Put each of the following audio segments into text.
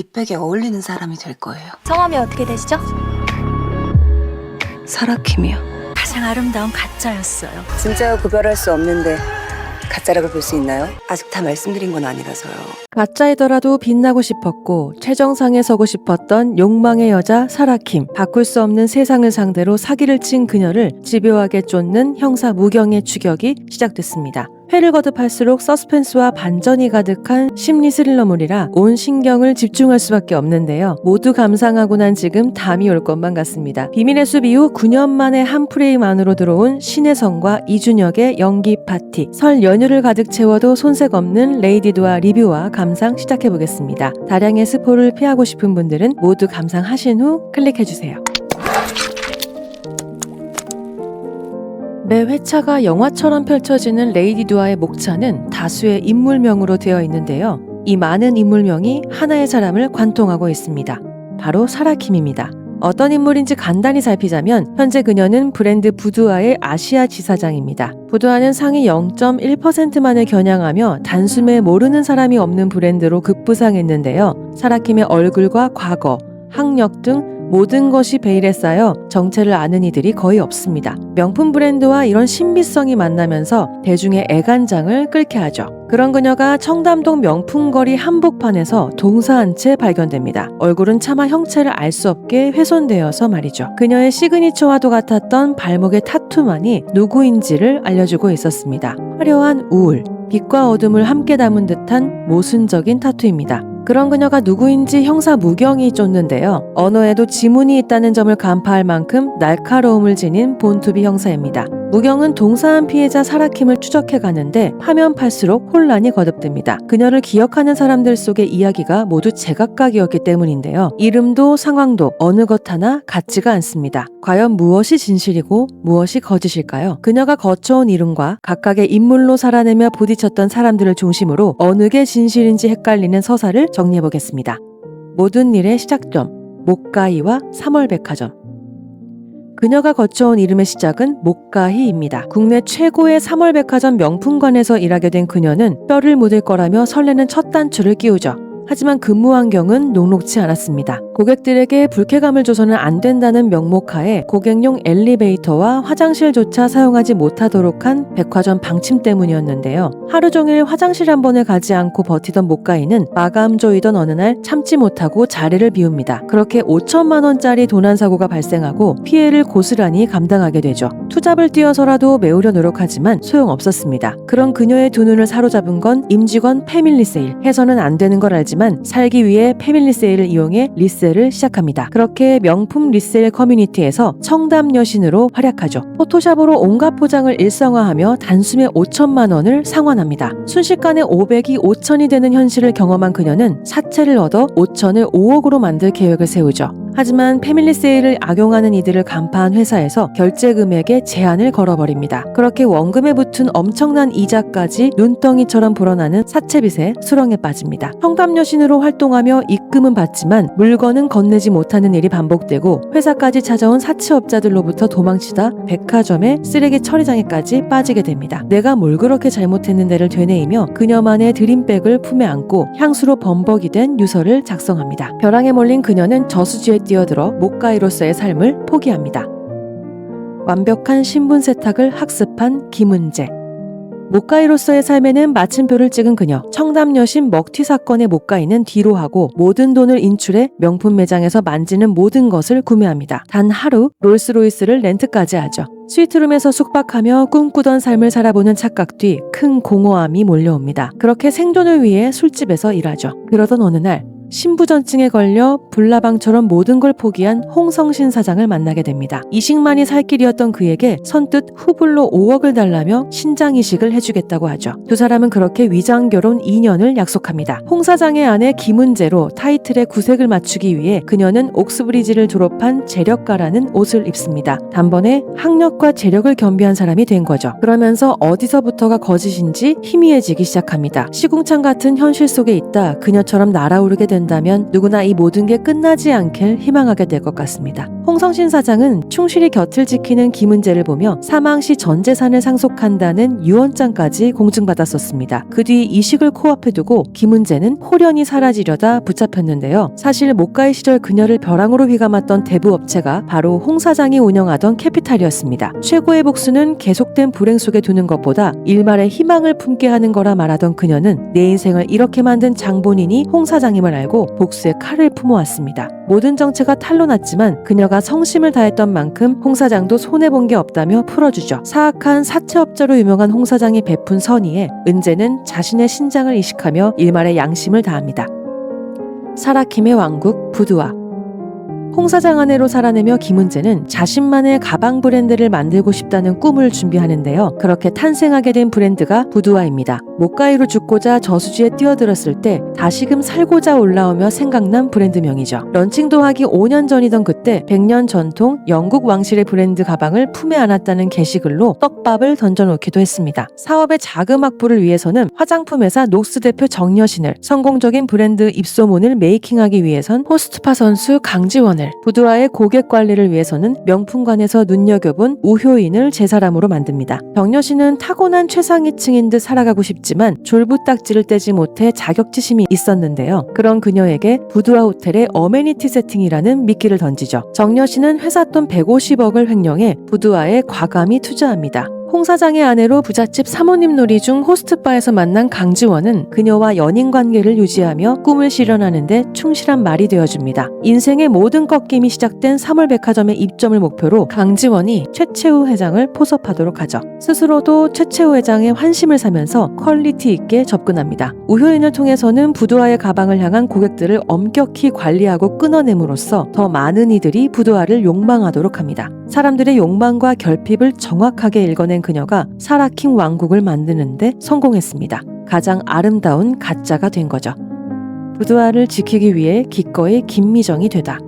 이 백에 어울리는 사람이 될 거예요. 성함이 어떻게 되시죠? 사라킴이요. 가장 아름다운 가짜였어요. 진짜와 구별할 수 없는데 가짜라고 볼 수 있나요? 아직 다 말씀드린 건 아니라서요. 가짜이더라도 빛나고 싶었고 최정상에 서고 싶었던 욕망의 여자 사라킴. 바꿀 수 없는 세상을 상대로 사기를 친 그녀를 집요하게 쫓는 형사 무경의 추격이 시작됐습니다. 회를 거듭할수록 서스펜스와 반전이 가득한 심리 스릴러물이라 온 신경을 집중할 수밖에 없는데요. 모두 감상하고 난 지금 담이 올 것만 같습니다. 비밀의 숲 이후 9년 만에 한 프레임 안으로 들어온 신혜성과 이준혁의 연기 파티. 설 연휴를 가득 채워도 손색 없는 레이디도아 리뷰와 감상 시작해보겠습니다. 다량의 스포를 피하고 싶은 분들은 모두 감상하신 후 클릭해주세요. 매 회차가 영화처럼 펼쳐지는 레이디 두아의 목차는 다수의 인물명으로 되어 있는데요. 이 많은 인물명이 하나의 사람을 관통하고 있습니다. 바로 사라킴입니다. 어떤 인물인지 간단히 살피자면 현재 그녀는 브랜드 부두아의 아시아 지사장입니다. 부두아는 상위 0.1%만을 겨냥하며 단숨에 모르는 사람이 없는 브랜드로 급부상했는데요. 사라킴의 얼굴과 과거, 학력 등 모든 것이 베일에 쌓여 정체를 아는 이들이 거의 없습니다. 명품 브랜드와 이런 신비성이 만나면서 대중의 애간장을 끓게 하죠. 그런 그녀가 청담동 명품거리 한복판에서 동사한 채 발견됩니다. 얼굴은 차마 형체를 알 수 없게 훼손되어서 말이죠. 그녀의 시그니처와도 같았던 발목의 타투만이 누구인지를 알려주고 있었습니다. 화려한 우울, 빛과 어둠을 함께 담은 듯한 모순적인 타투입니다. 그런 그녀가 누구인지 형사 무경이 쫓는데요. 언어에도 지문이 있다는 점을 간파할 만큼 날카로움을 지닌 본투비 형사입니다. 무경은 동사한 피해자 사라킴을 추적해 가는데 파면 팔수록 혼란이 거듭됩니다. 그녀를 기억하는 사람들 속의 이야기가 모두 제각각이었기 때문인데요. 이름도 상황도 어느 것 하나 같지가 않습니다. 과연 무엇이 진실이고 무엇이 거짓일까요? 그녀가 거쳐온 이름과 각각의 인물로 살아내며 부딪혔던 사람들을 중심으로 어느 게 진실인지 헷갈리는 서사를 정리해보겠습니다. 모든 일의 시작점, 목가희와 3월백화점. 그녀가 거쳐온 이름의 시작은 목가희입니다. 국내 최고의 3월백화점 명품관에서 일하게 된 그녀는 뼈를 묻을 거라며 설레는 첫 단추를 끼우죠. 하지만 근무 환경은 녹록지 않았습니다. 고객들에게 불쾌감을 줘서는 안 된다는 명목하에 고객용 엘리베이터와 화장실조차 사용하지 못하도록 한 백화점 방침 때문이었는데요. 하루 종일 화장실 한 번을 가지 않고 버티던 목가희는 마감조이던 어느 날 참지 못하고 자리를 비웁니다. 그렇게 5천만 원짜리 도난사고가 발생하고 피해를 고스란히 감당하게 되죠. 투잡을 뛰어서라도 메우려 노력하지만 소용없었습니다. 그런 그녀의 두 눈을 사로잡은 건 임직원 패밀리 세일. 해서는 안 되는 걸 알지만 살기 위해 패밀리 세일을 이용해 리셀을 시작합니다. 그렇게 명품 리셀 커뮤니티에서 청담 여신으로 활약하죠. 포토샵으로 온갖 포장을 일상화하며 단숨에 5천만 원을 상환합니다. 순식간에 500이 5천이 되는 현실을 경험한 그녀는 사채를 얻어 5천을 5억으로 만들 계획을 세우죠. 하지만 패밀리 세일을 악용하는 이들을 간파한 회사에서 결제 금액에 제한을 걸어버립니다. 그렇게 원금에 붙은 엄청난 이자까지 눈덩이처럼 불어나는 사채빚에 수렁에 빠집니다. 청담 여신으로 활동하며 입금은 받지만 물건은 건네지 못하는 일이 반복되고 회사까지 찾아온 사채업자들로부터 도망치다 백화점의 쓰레기 처리장에까지 빠지게 됩니다. 내가 뭘 그렇게 잘못했는데를 되뇌이며 그녀만의 드림백을 품에 안고 향수로 범벅이 된 유서를 작성합니다. 벼랑에 몰린 그녀는 저수지에 뛰어들어 목가희로서의 삶을 포기합니다. 완벽한 신분 세탁을 학습한 김은재. 목가희로서의 삶에는 마침표를 찍은 그녀. 청담 여신 먹튀 사건의 목가희는 뒤로 하고 모든 돈을 인출해 명품 매장에서 만지는 모든 것을 구매합니다. 단 하루 롤스로이스를 렌트까지 하죠. 스위트룸에서 숙박하며 꿈꾸던 삶을 살아보는 착각 뒤 큰 공허함이 몰려옵니다. 그렇게 생존을 위해 술집에서 일하죠. 그러던 어느 날 신부전증에 걸려 불나방처럼 모든 걸 포기한 홍성신 사장을 만나게 됩니다. 이식만이 살 길이었던 그에게 선뜻 후불로 5억을 달라며 신장이식을 해주겠다고 하죠. 두 사람은 그렇게 위장결혼 2년을 약속합니다. 홍 사장의 아내 김은재로 타이틀의 구색을 맞추기 위해 그녀는 옥스브리지를 졸업한 재력가라는 옷을 입습니다. 단번에 학력과 재력을 겸비한 사람이 된 거죠. 그러면서 어디서부터가 거짓인지 희미해지기 시작합니다. 시궁창 같은 현실 속에 있다 그녀처럼 날아오르게 된 된다면 누구나 이 모든 게 끝나지 않길 희망하게 될 것 같습니다. 홍성신 사장은 충실히 곁을 지키는 김은재를 보며 사망 시 전 재산을 상속한다는 유언장까지 공증받았었습니다. 그 뒤 이식을 코앞에 두고 김은재는 홀연히 사라지려다 붙잡혔는데요. 사실 못가의 시절 그녀를 벼랑으로 휘감았던 대부업체가 바로 홍 사장이 운영하던 캐피탈이었습니다. 최고의 복수는 계속된 불행 속에 두는 것보다 일말의 희망을 품게 하는 거라 말하던 그녀는 내 인생을 이렇게 만든 장본인이 홍 사장임을 알고 복수의 칼을 품어왔습니다. 모든 정체가 탄로 났지만 그녀가 성심을 다했던 만큼 홍 사장도 손해본 게 없다며 풀어주죠. 사악한 사채업자로 유명한 홍 사장이 베푼 선의에 은재는 자신의 신장을 이식하며 일말의 양심을 다합니다. 사라킴의 왕국 부두아. 홍 사장 아내로 살아내며 김은재는 자신만의 가방 브랜드를 만들고 싶다는 꿈을 준비하는데요. 그렇게 탄생하게 된 브랜드가 부두아입니다. 못가이로 죽고자 저수지에 뛰어들었을 때 다시금 살고자 올라오며 생각난 브랜드명이죠. 런칭도 하기 5년 전이던 그때 100년 전통 영국 왕실의 브랜드 가방을 품에 안았다는 게시글로 떡밥을 던져놓기도 했습니다. 사업의 자금 확보를 위해서는 화장품 회사 녹스 대표 정여신을, 성공적인 브랜드 입소문을 메이킹하기 위해선 호스트파 선수 강지원을, 부두아의 고객 관리를 위해서는 명품관에서 눈여겨본 우효인을 제사람으로 만듭니다. 정여신은 타고난 최상위층인 듯 살아가고 싶지만 졸부딱지를 떼지 못해 자격지심이 있었는데요. 그런 그녀에게 부두아 호텔의 어메니티 세팅이라는 미끼를 던지죠. 정여신은 회사 돈 150억을 횡령해 부두아에 과감히 투자합니다. 홍 사장의 아내로 부잣집 사모님 놀이 중 호스트바에서 만난 강지원은 그녀와 연인 관계를 유지하며 꿈을 실현하는데 충실한 말이 되어줍니다. 인생의 모든 꺾임이 시작된 3월 백화점의 입점을 목표로 강지원이 최채우 회장을 포섭하도록 하죠. 스스로도 최채우 회장의 환심을 사면서 퀄리티 있게 접근합니다. 우효인을 통해서는 부두아의 가방을 향한 고객들을 엄격히 관리하고 끊어냄으로써 더 많은 이들이 부두아를 욕망하도록 합니다. 사람들의 욕망과 결핍을 정확하게 읽어낸 그녀가 사라킴 왕국을 만드는데 성공했습니다. 가장 아름다운 가짜가 된 거죠. 부두아를 지키기 위해 기꺼이 김미정이 되다.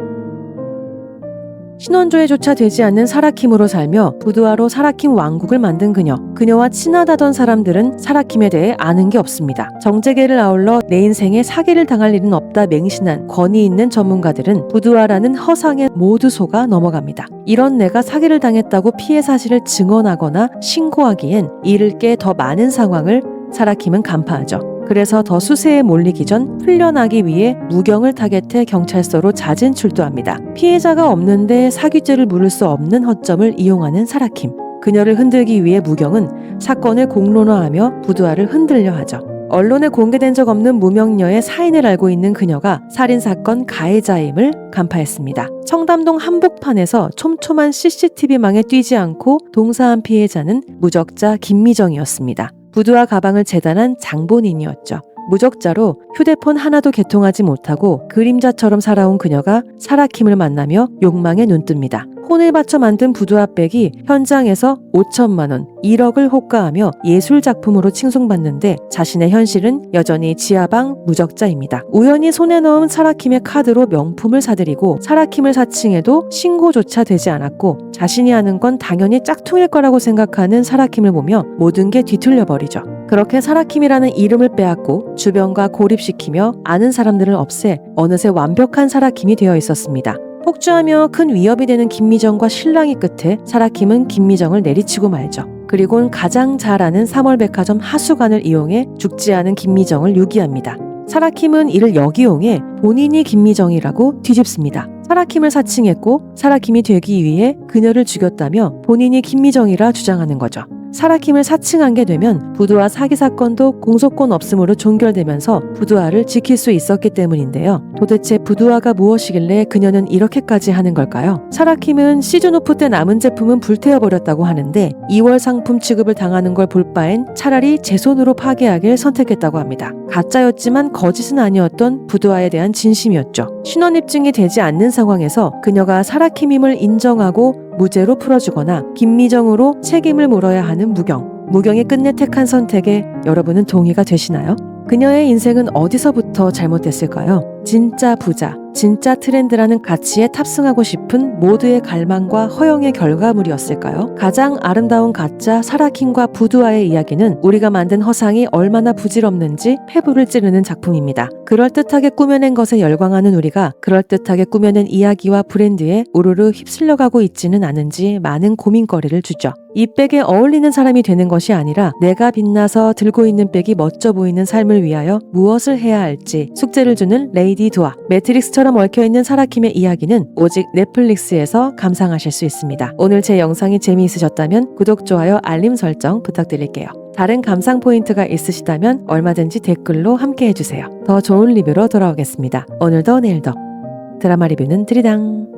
신원조회조차 되지 않는 사라킴으로 살며 부두아로 사라킴 왕국을 만든 그녀. 그녀와 친하다던 사람들은 사라킴에 대해 아는 게 없습니다. 정재계를 아울러 내 인생에 사기를 당할 일은 없다 맹신한 권위 있는 전문가들은 부두아라는 허상에 모두 속아 넘어갑니다. 이런 내가 사기를 당했다고 피해 사실을 증언하거나 신고하기엔 잃을 게 더 많은 상황을 사라킴은 간파하죠. 그래서 더 수세에 몰리기 전 풀려나기 위해 무경을 타겟해 경찰서로 잦은 출두합니다. 피해자가 없는데 사기죄를 물을 수 없는 허점을 이용하는 사라킴. 그녀를 흔들기 위해 무경은 사건을 공론화하며 부두아를 흔들려 하죠. 언론에 공개된 적 없는 무명녀의 사인을 알고 있는 그녀가 살인사건 가해자임을 간파했습니다. 청담동 한복판에서 촘촘한 CCTV망에 뛰지 않고 동사한 피해자는 무적자 김미정이었습니다. 부두아 가방을 재단한 장본인이었죠. 무적자로 휴대폰 하나도 개통하지 못하고 그림자처럼 살아온 그녀가 사라킴을 만나며 욕망에 눈뜹니다. 혼을 바쳐 만든 부두아백이 현장에서 5천만 원, 1억을 호가하며 예술작품으로 칭송받는데 자신의 현실은 여전히 지하방 무적자입니다. 우연히 손에 넣은 사라킴의 카드로 명품을 사들이고 사라킴을 사칭해도 신고조차 되지 않았고 자신이 하는 건 당연히 짝퉁일 거라고 생각하는 사라킴을 보며 모든 게 뒤틀려버리죠. 그렇게 사라킴이라는 이름을 빼앗고 주변과 고립시키며 아는 사람들을 없애 어느새 완벽한 사라킴이 되어 있었습니다. 폭주하며 큰 위협이 되는 김미정과 실랑이 끝에 사라킴은 김미정을 내리치고 말죠. 그리고는 가장 잘 아는 3월 백화점 하수관을 이용해 죽지 않은 김미정을 유기합니다. 사라킴은 이를 역이용해 본인이 김미정이라고 뒤집습니다. 사라킴을 사칭했고 사라킴이 되기 위해 그녀를 죽였다며 본인이 김미정이라 주장하는 거죠. 사라킴을 사칭한 게 되면 부두아 사기 사건도 공소권 없음으로 종결되면서 부두아를 지킬 수 있었기 때문인데요. 도대체 부두아가 무엇이길래 그녀는 이렇게까지 하는 걸까요? 사라킴은 시즌오프 때 남은 제품은 불태워버렸다고 하는데 2월 상품 취급을 당하는 걸 볼 바엔 차라리 제 손으로 파괴하길 선택했다고 합니다. 가짜였지만 거짓은 아니었던 부두아에 대한 진심이었죠. 신원 입증이 되지 않는 상황에서 그녀가 사라킴임을 인정하고 무죄로 풀어주거나 김미정으로 책임을 물어야 하는 무경. 무경이 끝내 택한 선택에 여러분은 동의가 되시나요? 그녀의 인생은 어디서부터 잘못됐을까요? 진짜 부자, 진짜 트렌드라는 가치에 탑승하고 싶은 모두의 갈망과 허영의 결과물이었을까요? 가장 아름다운 가짜 사라킴과 부두아의 이야기는 우리가 만든 허상이 얼마나 부질없는지 폐부를 찌르는 작품입니다. 그럴듯하게 꾸며낸 것에 열광하는 우리가 그럴듯하게 꾸며낸 이야기와 브랜드에 우르르 휩쓸려가고 있지는 않은지 많은 고민거리를 주죠. 이 백에 어울리는 사람이 되는 것이 아니라 내가 빛나서 들고 있는 백이 멋져 보이는 삶을 위하여 무엇을 해야 할지 숙제를 주는 레이디 두아. 매트릭스처럼 얽혀있는 사라킴의 이야기는 오직 넷플릭스에서 감상하실 수 있습니다. 오늘 제 영상이 재미있으셨다면 구독, 좋아요, 알림 설정 부탁드릴게요. 다른 감상 포인트가 있으시다면 얼마든지 댓글로 함께 해주세요. 더 좋은 리뷰로 돌아오겠습니다. 오늘도 내일도 드라마 리뷰는 드리당.